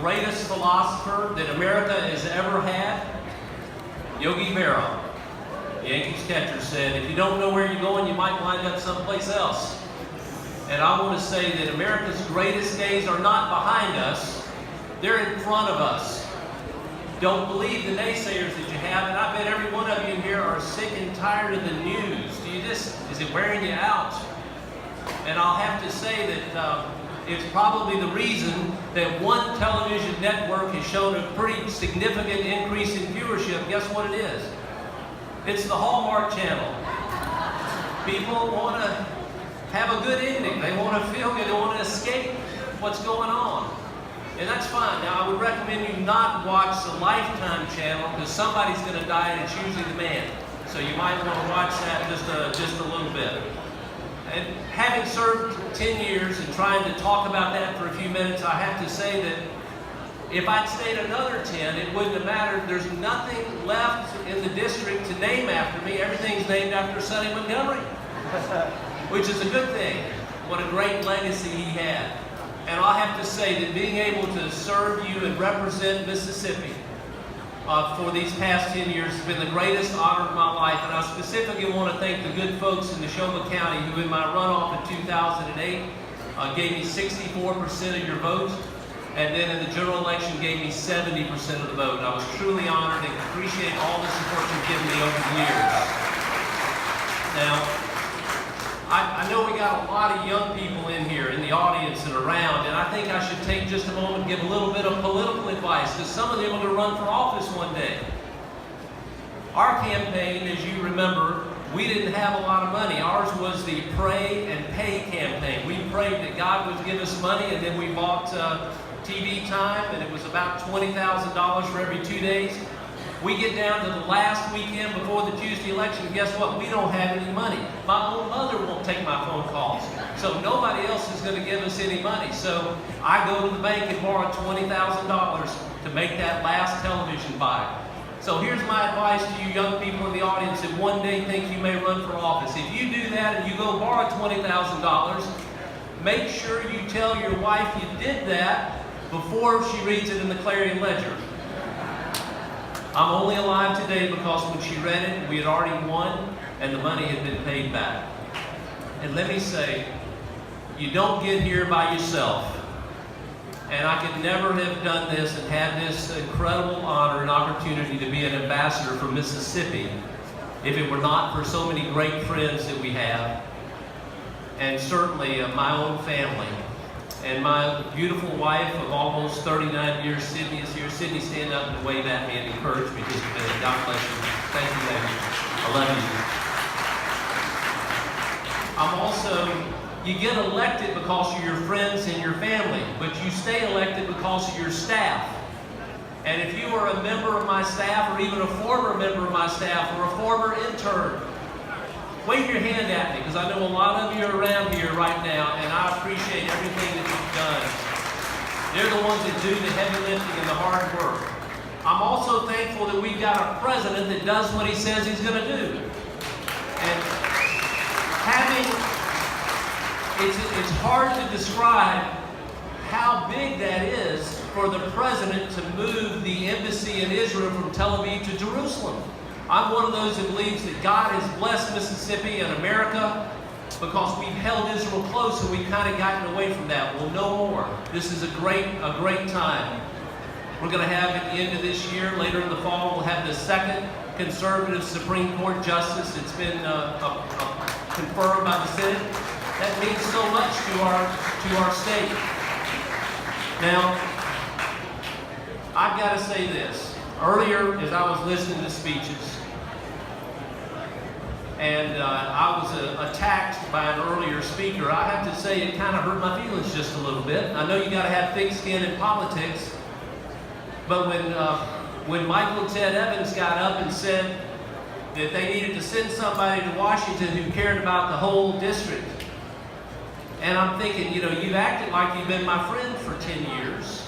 greatest philosopher that America has ever had, Yogi Berra, the Yankees catcher, said, if you don't know where you're going, you might wind up someplace else. And I want to say that America's greatest days are not behind us, they're in front of us. Don't believe the naysayers that you have, and I bet every one of you in here are sick and tired of the news. Is it wearing you out? And I'll have to say that it's probably the reason that one television network has shown a pretty significant increase in viewership. Guess what it is? It's the Hallmark Channel. People want to have a good ending. They want to feel good. They want to escape what's going on. And that's fine. Now, I would recommend you not watch the Lifetime channel because somebody's going to die, and it's usually the man. So you might want to watch that just a little bit. And having served 10 years and trying to talk about that for a few minutes, I have to say that if I'd stayed another 10, it wouldn't have mattered. There's nothing left in the district to name after me. Everything's named after Sonny Montgomery, which is a good thing. What a great legacy he had. And I'll have to say that being able to serve you and represent Mississippi for these past 10 years has been the greatest honor of my life. And I specifically want to thank the good folks in Neshoba County who in my runoff in 2008 gave me 64% of your vote. And then in the general election gave me 70% of the vote. I was truly honored and appreciate all the support you've given me over the years. Now, I know we got a lot of young people in here, in the audience and around, and I think I should take just a moment and give a little bit of political advice, because some of them are going to run for office one day. Our campaign, as you remember, we didn't have a lot of money. Ours was the pray and pay campaign. We prayed that God would give us money, and then we bought TV time, and it was about $20,000 for every 2 days. We get down to the last weekend before the Tuesday election, and guess what? We don't have any money. My own mother won't take my phone calls. So nobody else is going to give us any money. So I go to the bank and borrow $20,000 to make that last television buy. So here's my advice to you young people in the audience that one day think you may run for office. If you do that and you go borrow $20,000, make sure you tell your wife you did that before she reads it in the Clarion Ledger. I'm only alive today because when she read it, we had already won and the money had been paid back. And let me say, you don't get here by yourself. And I could never have done this and had this incredible honor and opportunity to be an ambassador for Mississippi if it were not for so many great friends that we have, and certainly my own family. And my beautiful wife of almost 39 years, Sydney, is here. Sydney, stand up and wave at me and encourage me just a minute. God bless you. Thank you, baby. I love you. I'm also, you get elected because of your friends and your family, but you stay elected because of your staff. And if you are a member of my staff, or even a former member of my staff, or a former intern, wave your hand at me, because I know a lot of you are around here right now, and I appreciate everything that you've done. They're the ones that do the heavy lifting and the hard work. I'm also thankful that we've got a president that does what he says he's going to do. And it's hard to describe how big that is for the president to move the embassy in Israel from Tel Aviv to Jerusalem. I'm one of those that believes that God has blessed Mississippi and America because we've held Israel close and we've kind of gotten away from that. Well, no more. This is a great time. We're going to have at the end of this year, later in the fall, we'll have the second conservative Supreme Court justice. It's been confirmed by the Senate. That means so much to our state. Now, I've got to say this. Earlier, as I was listening to speeches, and I was attacked by an earlier speaker, I have to say it kind of hurt my feelings just a little bit. I know you got to have thick skin in politics, but when Michael Ted Evans got up and said that they needed to send somebody to Washington who cared about the whole district, and I'm thinking, you know, you've acted like you've been my friend for 10 years.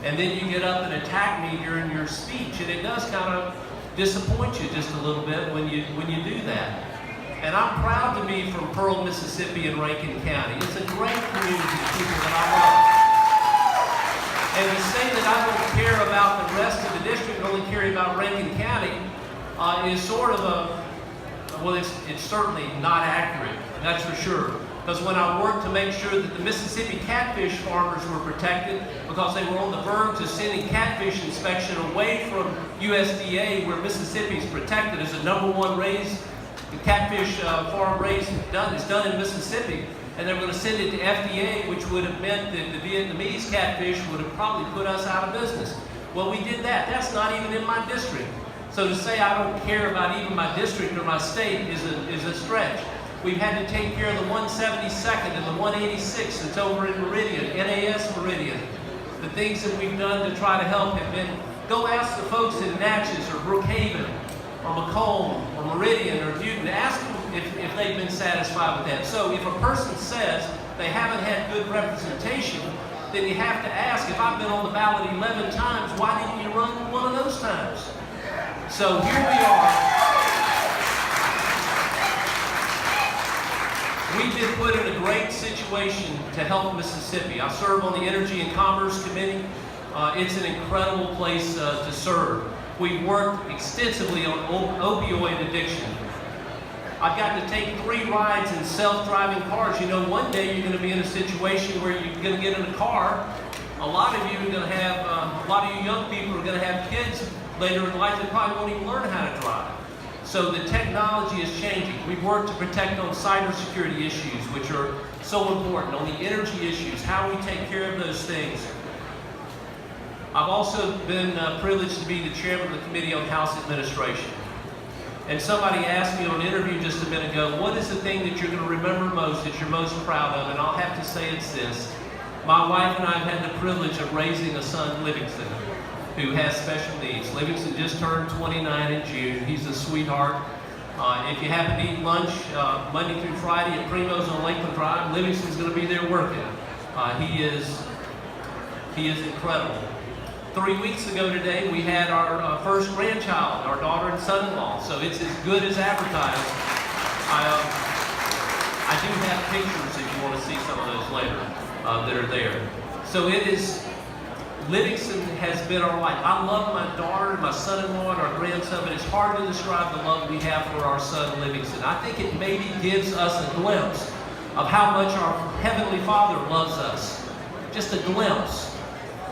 And then you get up and attack me during your speech, and it does kind of disappoint you just a little bit when you do that. And I'm proud to be from Pearl, Mississippi, in Rankin County. It's a great community of people that I love. And to say that I don't care about the rest of the district and only care about Rankin County is sort of well, it's certainly not accurate, that's for sure. Because when I worked to make sure that the Mississippi catfish farmers were protected, because they were on the verge of sending catfish inspection away from USDA, where Mississippi is protected as the #1 catfish farm raised is done in Mississippi, and they're going to send it to FDA, which would have meant that the Vietnamese catfish would have probably put us out of business. Well, we did that. That's not even in my district. So to say I don't care about even my district or my state is a stretch. We've had to take care of the 172nd and the 186th that's over in Meridian, NAS Meridian. The things that we've done to try to help have been, go ask the folks in Natchez or Brookhaven or Macomb or Meridian or Newton, ask them if they've been satisfied with that. So if a person says they haven't had good representation, then you have to ask, if I've been on the ballot 11 times, why didn't you run one of those times? So here we are. We've been put in a great situation to help Mississippi. I serve on the Energy and Commerce Committee. It's an incredible place to serve. We've worked extensively on opioid addiction. I've got to take 3 rides in self-driving cars. You know, one day you're going to be in a situation where you're going to get in a car. A lot of you are going to have, a lot of you young people are going to have kids later in life that probably won't even learn how to drive. So the technology is changing. We've worked to protect on cybersecurity issues, which are so important, on the energy issues, how we take care of those things. I've also been privileged to be the chairman of the Committee on House Administration. And somebody asked me on an interview just a minute ago, what is the thing that you're going to remember most, that you're most proud of? And I'll have to say it's this. My wife and I have had the privilege of raising a son, Livingston, who has special needs. Livingston just turned 29 in June. He's a sweetheart. If you happen to eat lunch Monday through Friday at Primo's on Lakeland Drive, Livingston's going to be there working. He is incredible. 3 weeks ago today, we had our first grandchild, our daughter and son-in-law. So it's as good as advertised. I do have pictures if you want to see some of those later that are there. So it is. Livingston has been our life. I love my daughter, my son-in-law, and our grandson, but it's hard to describe the love we have for our son, Livingston. I think it maybe gives us a glimpse of how much our Heavenly Father loves us. Just a glimpse.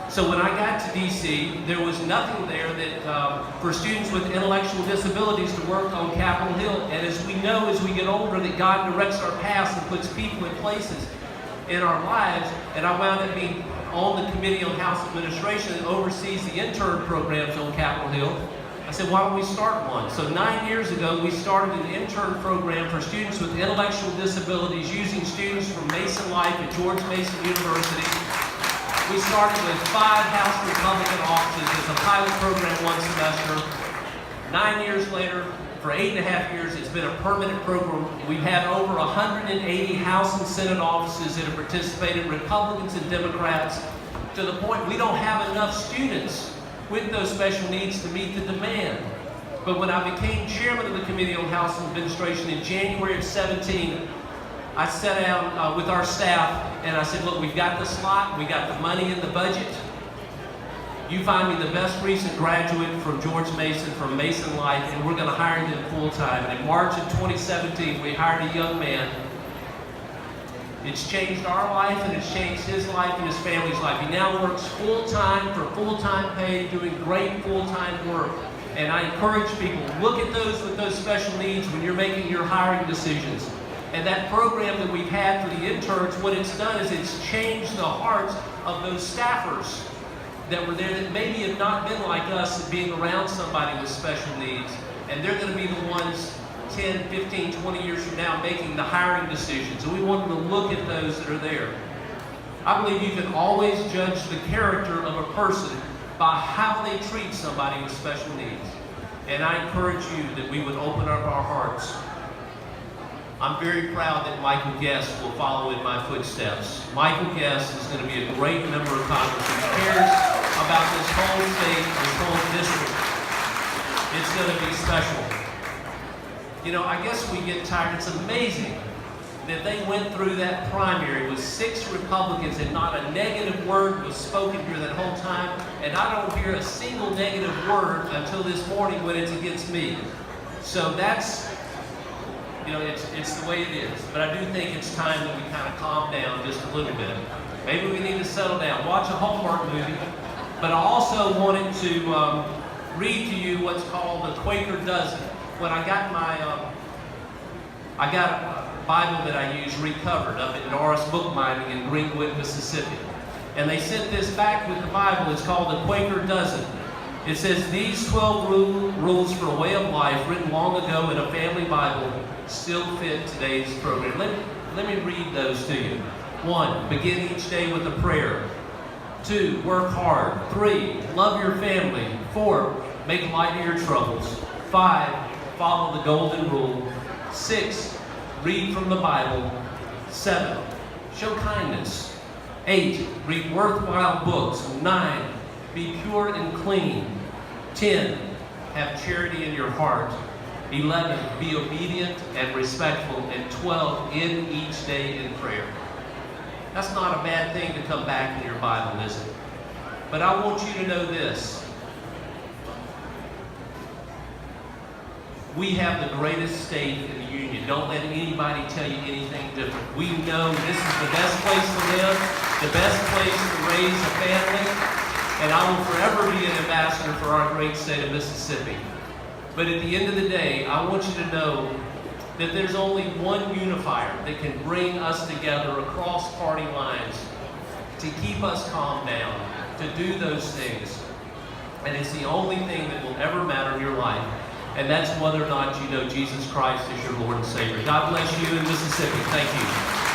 So when I got to D.C., there was nothing there that for students with intellectual disabilities to work on Capitol Hill. And as we know, as we get older, that God directs our paths and puts people in places in our lives. And I wound up being on the Committee on House Administration that oversees the intern programs on Capitol Hill. I said, why don't we start one? So 9 years ago, we started an intern program for students with intellectual disabilities using students from Mason Life at George Mason University. We started with 5 House Republican offices as a pilot program one semester. 9 years later, for 8.5 years, it's been a permanent program. We've had over 180 House and Senate offices that have participated, Republicans and Democrats, to the point we don't have enough students with those special needs to meet the demand. But when I became chairman of the Committee on House Administration in January of 17, I sat down with our staff and I said, look, we've got the slot, we got the money in the budget. You find me the best recent graduate from George Mason, from Mason Life, and we're going to hire him full-time. And in March of 2017, we hired a young man. It's changed our life, and it's changed his life and his family's life. He now works full-time for full-time pay, doing great full-time work. And I encourage people, look at those with those special needs when you're making your hiring decisions. And that program that we've had for the interns, what it's done is it's changed the hearts of those staffers that were there that maybe have not been like us being around somebody with special needs. And they're going to be the ones 10, 15, 20 years from now making the hiring decisions. And we want them to look at those that are there. I believe you can always judge the character of a person by how they treat somebody with special needs. And I encourage you that we would open up our hearts. I'm very proud that Michael Guest will follow in my footsteps. Michael Guest is going to be a great member of Congress who cares about this whole state, this whole district. It's going to be special. You know, I guess we get tired. It's amazing that they went through that primary with 6 Republicans and not a negative word was spoken here that whole time. And I don't hear a single negative word until this morning when it's against me. So that's, you know, it's the way it is. But I do think it's time that we kind of calm down just a little bit. Maybe we need to settle down, watch a Hallmark movie. But I also wanted to read to you what's called the Quaker Dozen. When I got my, I got a Bible that I use recovered up at Norris Bookbinding in Greenwood, Mississippi. And they sent this back with the Bible. It's called the Quaker Dozen. It says, these 12 rules for a way of life written long ago in a family Bible still fit today's program. Let me read those to you. 1, begin each day with a prayer. 2, work hard. 3, love your family. 4, make light of your troubles. 5, follow the golden rule. 6, read from the Bible. 7, show kindness. 8, read worthwhile books. 9, be pure and clean. 10, have charity in your heart. 11, be obedient and respectful. And 12, end each day in prayer. That's not a bad thing to come back in your Bible, is it? But I want you to know this. We have the greatest state in the Union. Don't let anybody tell you anything different. We know this is the best place to live, the best place to raise a family, and I will forever be an ambassador for our great state of Mississippi. But at the end of the day, I want you to know that there's only one unifier that can bring us together across party lines to keep us calm down, to do those things. And it's the only thing that will ever matter in your life. And that's whether or not you know Jesus Christ is your Lord and Savior. God bless you in Mississippi. Thank you.